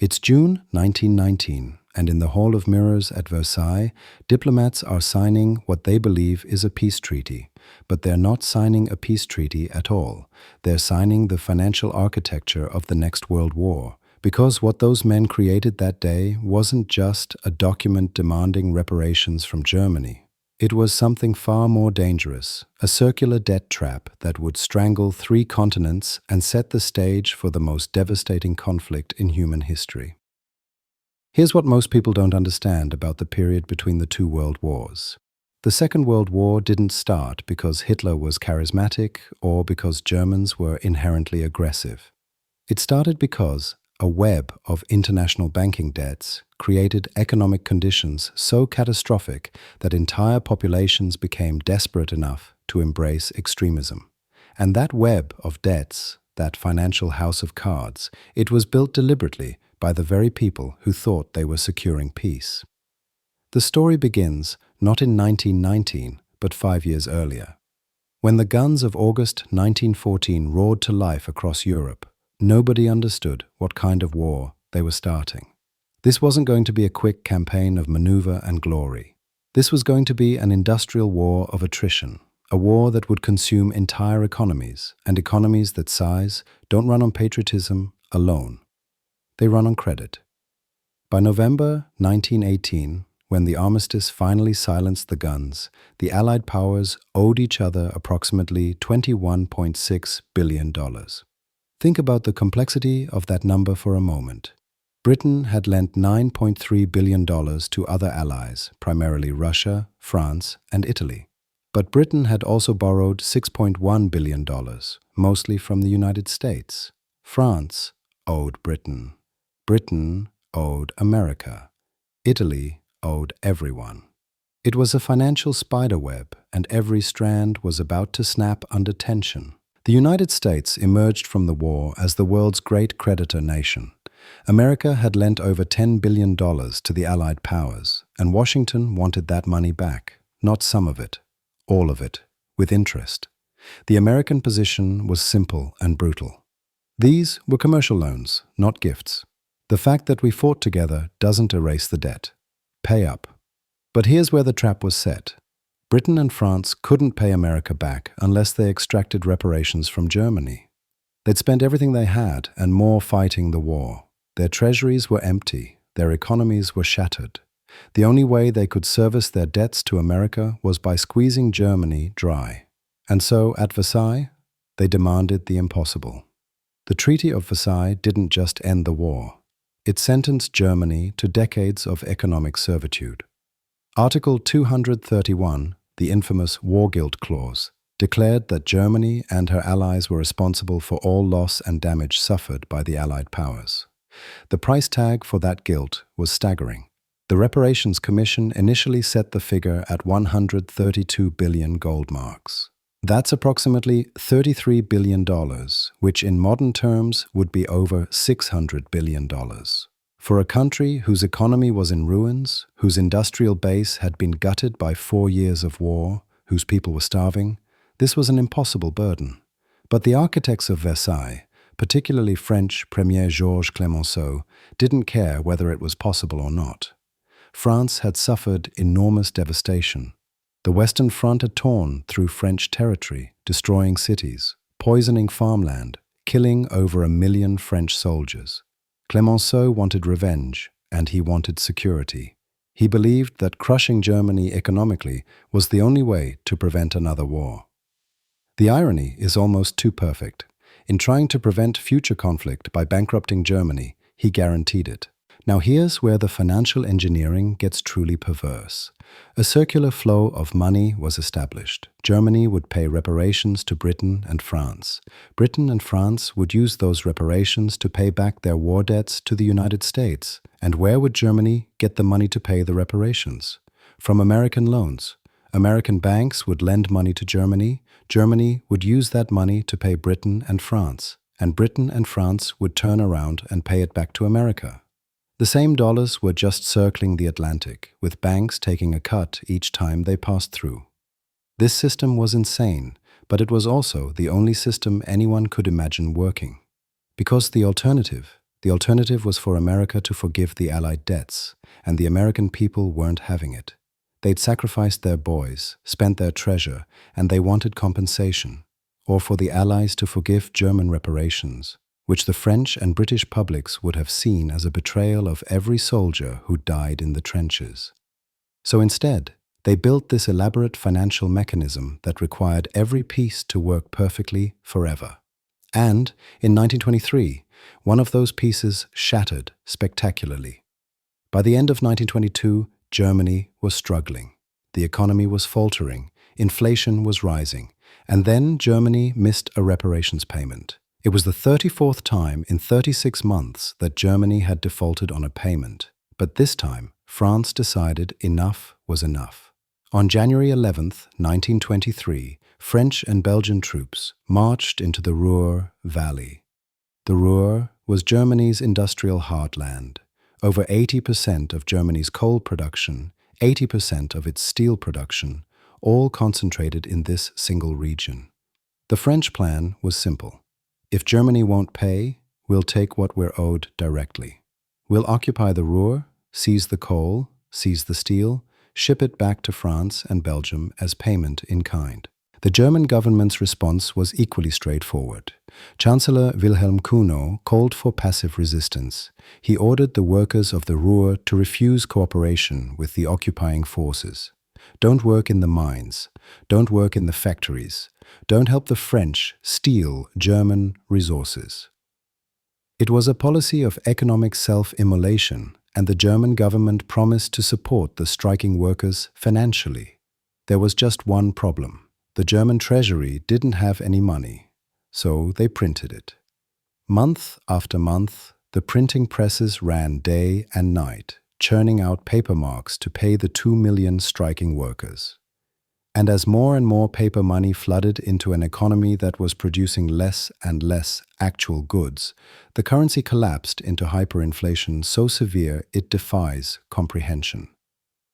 It's June 1919, and in the Hall of Mirrors at Versailles, diplomats are signing what they believe is a peace treaty. But they're not signing a peace treaty at all. They're signing the financial architecture of the next World War. Because what those men created that day wasn't just a document demanding reparations from Germany. It was something far more dangerous, a circular debt trap that would strangle 3 continents and set the stage for the most devastating conflict in human history. Here's what most people don't understand about the period between the 2 world wars. The Second World War didn't start because Hitler was charismatic or because Germans were inherently aggressive. It started because a web of international banking debts created economic conditions so catastrophic that entire populations became desperate enough to embrace extremism. And that web of debts, that financial house of cards, it was built deliberately by the very people who thought they were securing peace. The story begins not in 1919, but 5 years earlier. When the guns of August 1914 roared to life across Europe, nobody understood what kind of war they were starting. This wasn't going to be a quick campaign of maneuver and glory. This was going to be an industrial war of attrition, a war that would consume entire economies, and economies that size don't run on patriotism alone. They run on credit. By November 1918, when the armistice finally silenced the guns, the Allied powers owed each other approximately $21.6 billion. Think about the complexity of that number for a moment. Britain had lent $9.3 billion to other allies, primarily Russia, France, and Italy. But Britain had also borrowed $6.1 billion, mostly from the United States. France owed Britain. Britain owed America. Italy owed everyone. It was a financial spiderweb, and every strand was about to snap under tension. The United States emerged from the war as the world's great creditor nation. America had lent over $10 billion to the Allied powers, and Washington wanted that money back, not some of it, all of it, with interest. The American position was simple and brutal. These were commercial loans, not gifts. The fact that we fought together doesn't erase the debt. Pay up. But here's where the trap was set. Britain and France couldn't pay America back unless they extracted reparations from Germany. They'd spent everything they had and more fighting the war. Their treasuries were empty. Their economies were shattered. The only way they could service their debts to America was by squeezing Germany dry. And so, at Versailles, they demanded the impossible. The Treaty of Versailles didn't just end the war. It sentenced Germany to decades of economic servitude. Article 231, the infamous War Guilt Clause, declared that Germany and her allies were responsible for all loss and damage suffered by the Allied powers. The price tag for that guilt was staggering. The Reparations Commission initially set the figure at 132 billion gold marks. That's approximately $33 billion, which in modern terms would be over $600 billion. For a country whose economy was in ruins, whose industrial base had been gutted by 4 years of war, whose people were starving, this was an impossible burden. But the architects of Versailles, particularly French Premier Georges Clemenceau, didn't care whether it was possible or not. France had suffered enormous devastation. The Western Front had torn through French territory, destroying cities, poisoning farmland, killing over 1 million French soldiers. Clemenceau wanted revenge, and he wanted security. He believed that crushing Germany economically was the only way to prevent another war. The irony is almost too perfect. In trying to prevent future conflict by bankrupting Germany, he guaranteed it. Now here's where the financial engineering gets truly perverse. A circular flow of money was established. Germany would pay reparations to Britain and France. Britain and France would use those reparations to pay back their war debts to the United States. And where would Germany get the money to pay the reparations? From American loans. American banks would lend money to Germany. Germany would use that money to pay Britain and France. And Britain and France would turn around and pay it back to America. The same dollars were just circling the Atlantic, with banks taking a cut each time they passed through. This system was insane, but it was also the only system anyone could imagine working. Because the alternative, The alternative was for America to forgive the Allied debts, and the American people weren't having it. They'd sacrificed their boys, spent their treasure, and they wanted compensation, or for the Allies to forgive German reparations, which the French and British publics would have seen as a betrayal of every soldier who died in the trenches. So instead, they built this elaborate financial mechanism that required every piece to work perfectly forever. And, in 1923, one of those pieces shattered spectacularly. By the end of 1922, Germany was struggling. The economy was faltering, inflation was rising, and then Germany missed a reparations payment. It was the 34th time in 36 months that Germany had defaulted on a payment. But this time, France decided enough was enough. On January 11, 1923, French and Belgian troops marched into the Ruhr Valley. The Ruhr was Germany's industrial heartland. Over 80% of Germany's coal production, 80% of its steel production, all concentrated in this single region. The French plan was simple. If Germany won't pay, we'll take what we're owed directly. We'll occupy the Ruhr, seize the coal, seize the steel, ship it back to France and Belgium as payment in kind. The German government's response was equally straightforward. Chancellor Wilhelm Kuno called for passive resistance. He ordered the workers of the Ruhr to refuse cooperation with the occupying forces. Don't work in the mines. Don't work in the factories. Don't help the French steal German resources. It was a policy of economic self-immolation, and the German government promised to support the striking workers financially. There was just one problem. The German treasury didn't have any money, so they printed it. Month after month, the printing presses ran day and night, churning out paper marks to pay the 2 million striking workers. And as more and more paper money flooded into an economy that was producing less and less actual goods, the currency collapsed into hyperinflation so severe it defies comprehension.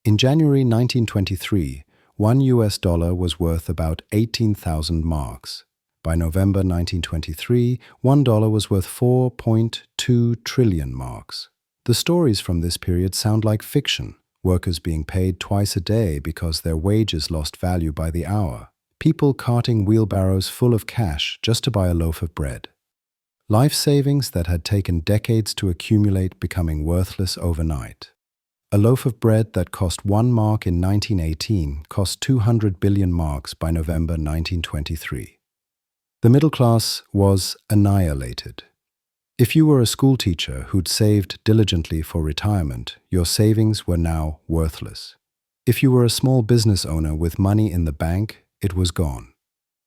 In January 1923, $1 was worth about 18,000 marks. By November 1923, $1 was worth 4.2 trillion marks. The stories from this period sound like fiction. Workers being paid twice a day because their wages lost value by the hour. People carting wheelbarrows full of cash just to buy a loaf of bread. Life savings that had taken decades to accumulate becoming worthless overnight. A loaf of bread that cost 1 mark in 1918 cost 200 billion marks by November 1923. The middle class was annihilated. If you were a schoolteacher who'd saved diligently for retirement, your savings were now worthless. If you were a small business owner with money in the bank, it was gone.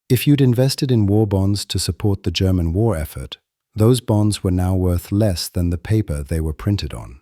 If you'd invested in war bonds to support the German war effort, those bonds were now worth less than the paper they were printed on.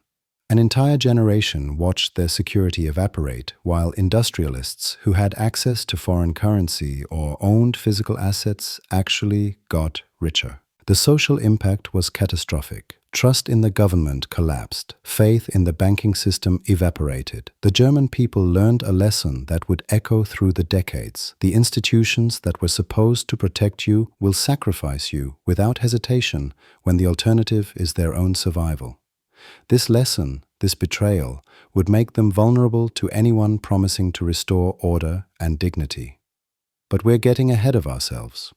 An entire generation watched their security evaporate while industrialists who had access to foreign currency or owned physical assets actually got richer. The social impact was catastrophic. Trust in the government collapsed. Faith in the banking system evaporated. The German people learned a lesson that would echo through the decades. The institutions that were supposed to protect you will sacrifice you without hesitation when the alternative is their own survival. This lesson, this betrayal, would make them vulnerable to anyone promising to restore order and dignity. But we're getting ahead of ourselves.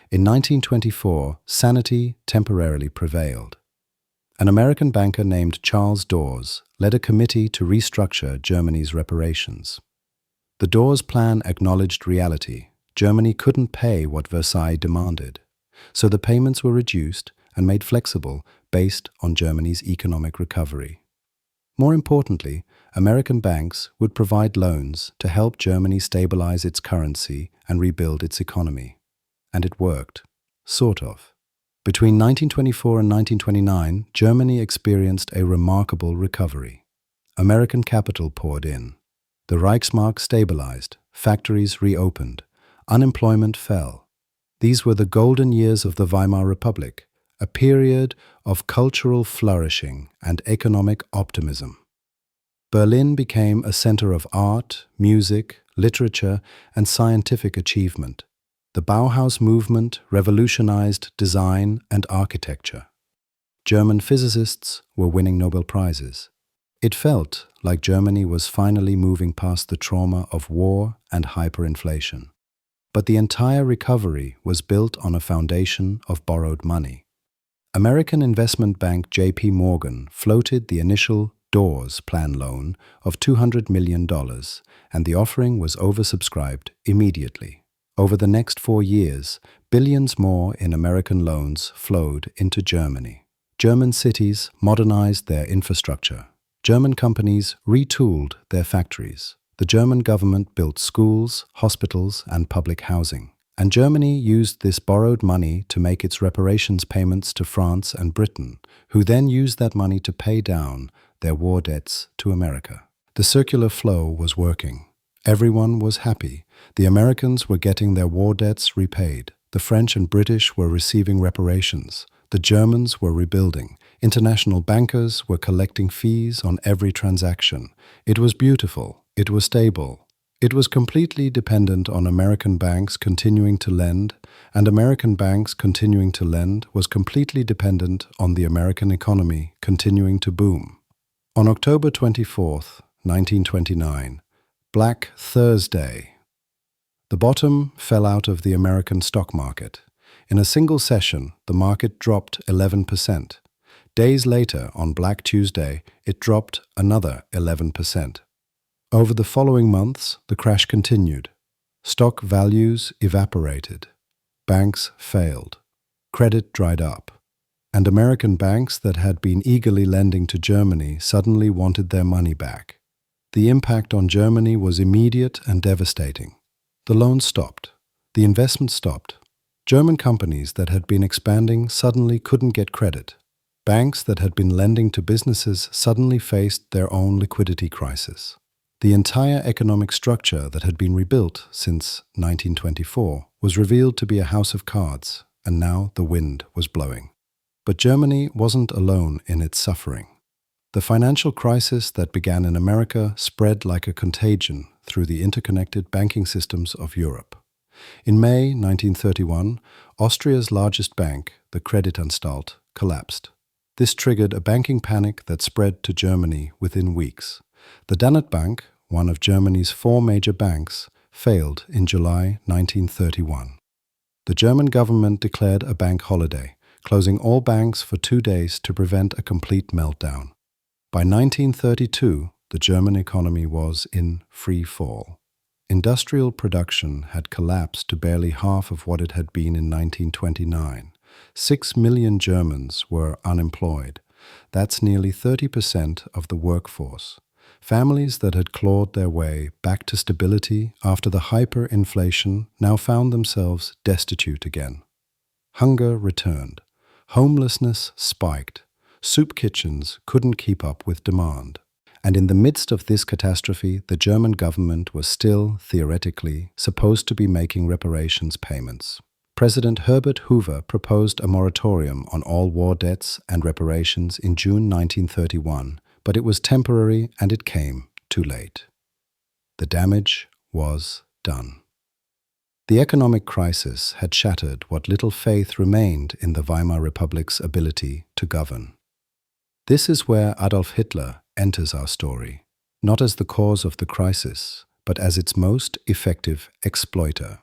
In 1924, sanity temporarily prevailed. An American banker named Charles Dawes led a committee to restructure Germany's reparations. The Dawes plan acknowledged reality. Germany couldn't pay what Versailles demanded, so the payments were reduced and made flexible based on Germany's economic recovery. More importantly, American banks would provide loans to help Germany stabilize its currency and rebuild its economy. And it worked. Sort of. Between 1924 and 1929, Germany experienced a remarkable recovery. American capital poured in. The Reichsmark stabilized, factories reopened, unemployment fell. These were the golden years of the Weimar Republic, a period of cultural flourishing and economic optimism. Berlin became a center of art, music, literature, and scientific achievement. The Bauhaus movement revolutionized design and architecture. German physicists were winning Nobel Prizes. It felt like Germany was finally moving past the trauma of war and hyperinflation. But the entire recovery was built on a foundation of borrowed money. American investment bank J.P. Morgan floated the initial Doors Plan loan of $200 million, and the offering was oversubscribed immediately. Over the next 4 years, billions more in American loans flowed into Germany. German cities modernized their infrastructure. German companies retooled their factories. The German government built schools, hospitals, and public housing. And Germany used this borrowed money to make its reparations payments to France and Britain, who then used that money to pay down their war debts to America. The circular flow was working. Everyone was happy. The Americans were getting their war debts repaid. The French and British were receiving reparations. The Germans were rebuilding. International bankers were collecting fees on every transaction. It was beautiful. It was stable. It was completely dependent on American banks continuing to lend, and American banks continuing to lend was completely dependent on the American economy continuing to boom. On October 24th, 1929, Black Thursday, the bottom fell out of the American stock market. In a single session, the market dropped 11%. Days later, on Black Tuesday, it dropped another 11%. Over the following months, the crash continued. Stock values evaporated. Banks failed. Credit dried up. And American banks that had been eagerly lending to Germany suddenly wanted their money back. The impact on Germany was immediate and devastating. The loans stopped. The investment stopped. German companies that had been expanding suddenly couldn't get credit. Banks that had been lending to businesses suddenly faced their own liquidity crisis. The entire economic structure that had been rebuilt since 1924 was revealed to be a house of cards, and now the wind was blowing. But Germany wasn't alone in its suffering. The financial crisis that began in America spread like a contagion through the interconnected banking systems of Europe. In May 1931, Austria's largest bank, the Kreditanstalt, collapsed. This triggered a banking panic that spread to Germany within weeks. The Danetbank, one of Germany's 4 major banks, failed in July 1931. The German government declared a bank holiday, closing all banks for 2 days to prevent a complete meltdown. By 1932, the German economy was in free fall. Industrial production had collapsed to barely half of what it had been in 1929. 6 million Germans were unemployed. That's nearly 30% of the workforce. Families that had clawed their way back to stability after the hyperinflation now found themselves destitute again. Hunger returned. Homelessness spiked. Soup kitchens couldn't keep up with demand. And in the midst of this catastrophe, the German government was still, theoretically, supposed to be making reparations payments. President Herbert Hoover proposed a moratorium on all war debts and reparations in June 1931, but it was temporary and it came too late. The damage was done. The economic crisis had shattered what little faith remained in the Weimar Republic's ability to govern. This is where Adolf Hitler enters our story, not as the cause of the crisis, but as its most effective exploiter.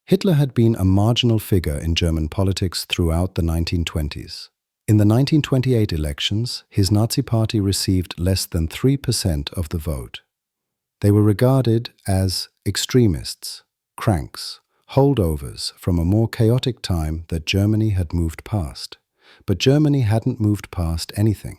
Hitler had been a marginal figure in German politics throughout the 1920s. In the 1928 elections, his Nazi party received less than 3% of the vote. They were regarded as extremists, cranks, holdovers from a more chaotic time that Germany had moved past. But Germany hadn't moved past anything.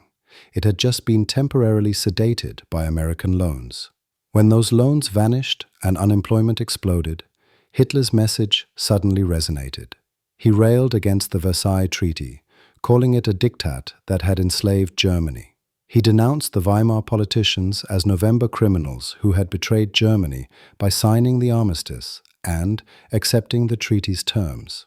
It had just been temporarily sedated by American loans. When those loans vanished and unemployment exploded, Hitler's message suddenly resonated. He railed against the Versailles Treaty, calling it a diktat that had enslaved Germany. He denounced the Weimar politicians as November criminals who had betrayed Germany by signing the armistice and accepting the treaty's terms.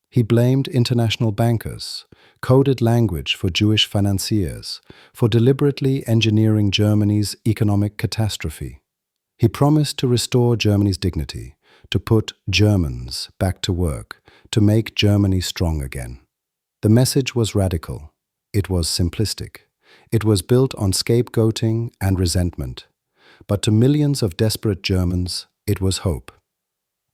He blamed international bankers, coded language for Jewish financiers, for deliberately engineering Germany's economic catastrophe. He promised to restore Germany's dignity, to put Germans back to work, to make Germany strong again. The message was radical. It was simplistic. It was built on scapegoating and resentment. But to millions of desperate Germans, it was hope.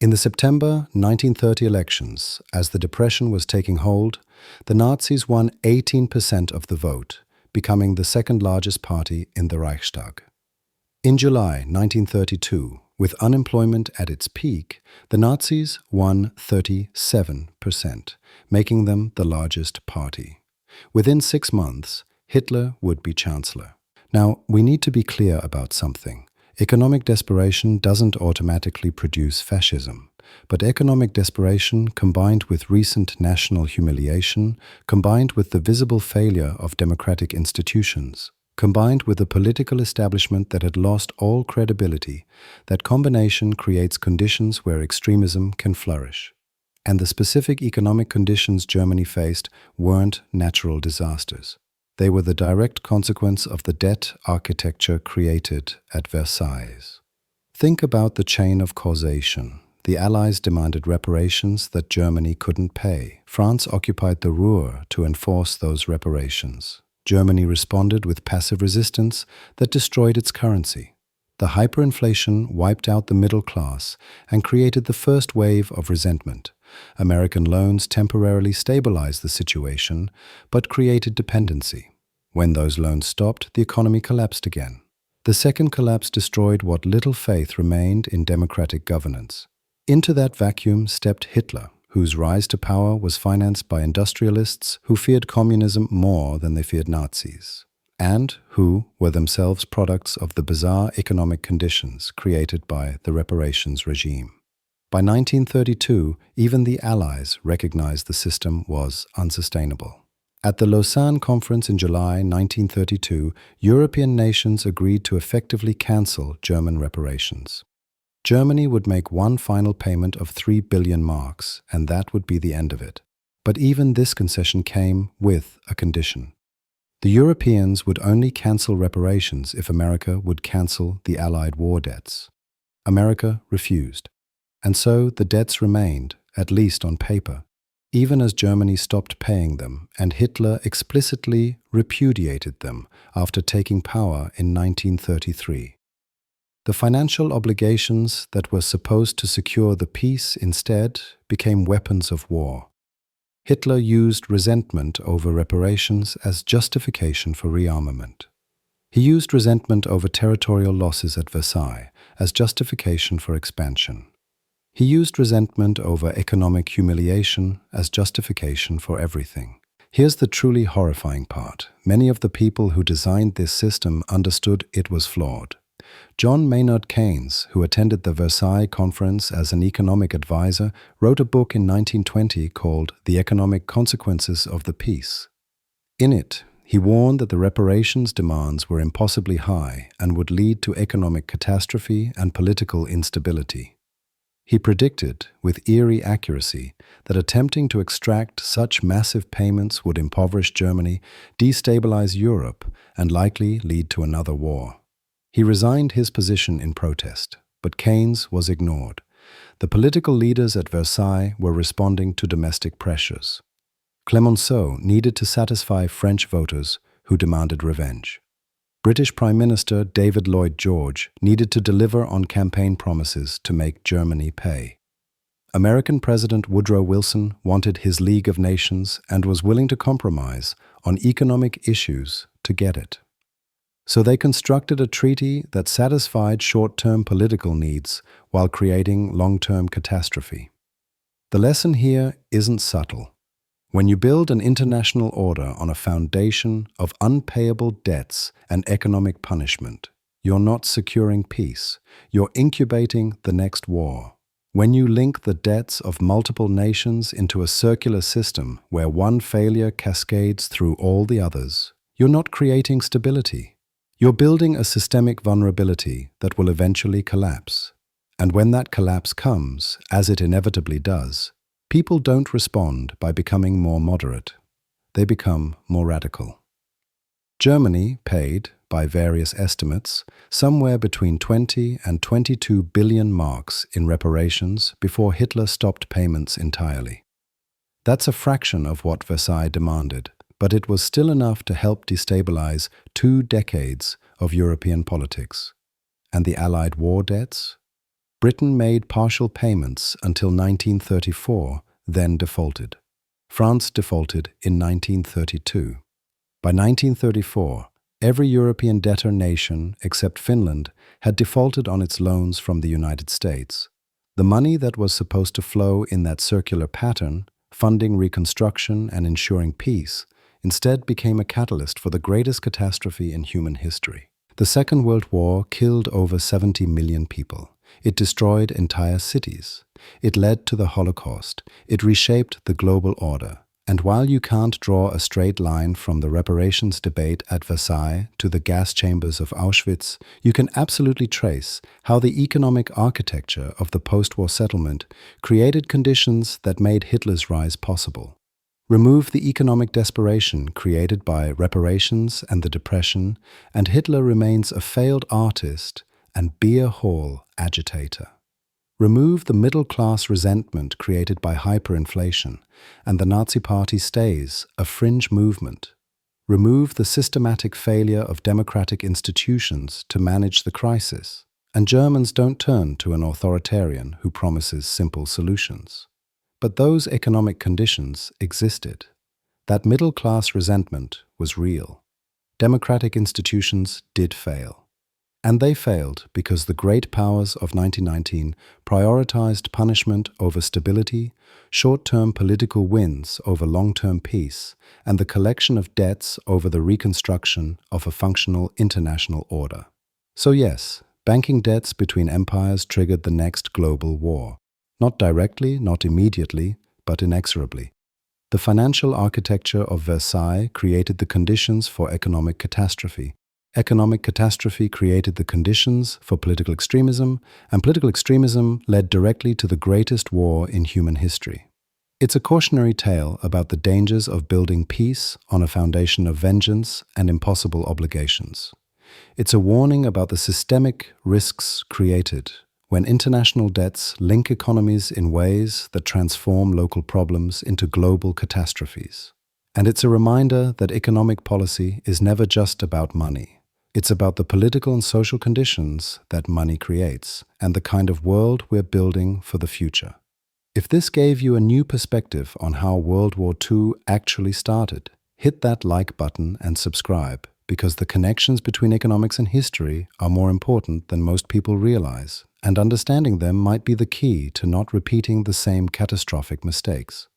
In the September 1930 elections, as the Depression was taking hold, the Nazis won 18% of the vote, becoming the second largest party in the Reichstag. In July 1932, with unemployment at its peak, the Nazis won 37%, making them the largest party. Within 6 months, Hitler would be chancellor. Now, we need to be clear about something. Economic desperation doesn't automatically produce fascism, but economic desperation combined with recent national humiliation, combined with the visible failure of democratic institutions, combined with a political establishment that had lost all credibility, that combination creates conditions where extremism can flourish. And the specific economic conditions Germany faced weren't natural disasters. They were the direct consequence of the debt architecture created at Versailles. Think about the chain of causation. The Allies demanded reparations that Germany couldn't pay. France occupied the Ruhr to enforce those reparations. Germany responded with passive resistance that destroyed its currency. The hyperinflation wiped out the middle class and created the first wave of resentment. American loans temporarily stabilized the situation, but created dependency. When those loans stopped, the economy collapsed again. The second collapse destroyed what little faith remained in democratic governance. Into that vacuum stepped Hitler, whose rise to power was financed by industrialists who feared communism more than they feared Nazis, and who were themselves products of the bizarre economic conditions created by the reparations regime. By 1932, even the Allies recognized the system was unsustainable. At the Lausanne Conference in July 1932, European nations agreed to effectively cancel German reparations. Germany would make one final payment of 3 billion marks, and that would be the end of it. But even this concession came with a condition. The Europeans would only cancel reparations if America would cancel the Allied war debts. America refused. And so the debts remained, at least on paper, even as Germany stopped paying them and Hitler explicitly repudiated them after taking power in 1933. The financial obligations that were supposed to secure the peace instead became weapons of war. Hitler used resentment over reparations as justification for rearmament. He used resentment over territorial losses at Versailles as justification for expansion. He used resentment over economic humiliation as justification for everything. Here's the truly horrifying part. Many of the people who designed this system understood it was flawed. John Maynard Keynes, who attended the Versailles Conference as an economic advisor, wrote a book in 1920 called The Economic Consequences of the Peace. In it, he warned that the reparations demands were impossibly high and would lead to economic catastrophe and political instability. He predicted, with eerie accuracy, that attempting to extract such massive payments would impoverish Germany, destabilize Europe, and likely lead to another war. He resigned his position in protest, but Keynes was ignored. The political leaders at Versailles were responding to domestic pressures. Clemenceau needed to satisfy French voters who demanded revenge. British Prime Minister David Lloyd George needed to deliver on campaign promises to make Germany pay. American President Woodrow Wilson wanted his League of Nations and was willing to compromise on economic issues to get it. So they constructed a treaty that satisfied short-term political needs while creating long-term catastrophe. The lesson here isn't subtle. When you build an international order on a foundation of unpayable debts and economic punishment, you're not securing peace, you're incubating the next war. When you link the debts of multiple nations into a circular system where one failure cascades through all the others, you're not creating stability. You're building a systemic vulnerability that will eventually collapse. And when that collapse comes, as it inevitably does, people don't respond by becoming more moderate. They become more radical. Germany paid, by various estimates, somewhere between 20 and 22 billion marks in reparations before Hitler stopped payments entirely. That's a fraction of what Versailles demanded, but it was still enough to help destabilize 2 decades of European politics. And the Allied war debts? Britain made partial payments until 1934, then defaulted. France defaulted in 1932. By 1934, every European debtor nation, except Finland, had defaulted on its loans from the United States. The money that was supposed to flow in that circular pattern, funding reconstruction and ensuring peace, instead became a catalyst for the greatest catastrophe in human history. The Second World War killed over 70 million people. It destroyed entire cities. It led to the Holocaust. It reshaped the global order. And while you can't draw a straight line from the reparations debate at Versailles to the gas chambers of Auschwitz, you can absolutely trace how the economic architecture of the post-war settlement created conditions that made Hitler's rise possible. Remove the economic desperation created by reparations and the Depression, and Hitler remains a failed artist and beer hall agitator. Remove the middle-class resentment created by hyperinflation, and the Nazi Party stays a fringe movement. Remove the systematic failure of democratic institutions to manage the crisis, and Germans don't turn to an authoritarian who promises simple solutions. But those economic conditions existed. That middle-class resentment was real. Democratic institutions did fail. And they failed because the great powers of 1919 prioritized punishment over stability, short-term political wins over long-term peace, and the collection of debts over the reconstruction of a functional international order. So yes, banking debts between empires triggered the next global war. Not directly, not immediately, but inexorably. The financial architecture of Versailles created the conditions for economic catastrophe. Economic catastrophe created the conditions for political extremism, and political extremism led directly to the greatest war in human history. It's a cautionary tale about the dangers of building peace on a foundation of vengeance and impossible obligations. It's a warning about the systemic risks created when international debts link economies in ways that transform local problems into global catastrophes. And it's a reminder that economic policy is never just about money. It's about the political and social conditions that money creates and the kind of world we're building for the future. If this gave you a new perspective on how World War II actually started, hit that like button and subscribe, because the connections between economics and history are more important than most people realize, and understanding them might be the key to not repeating the same catastrophic mistakes.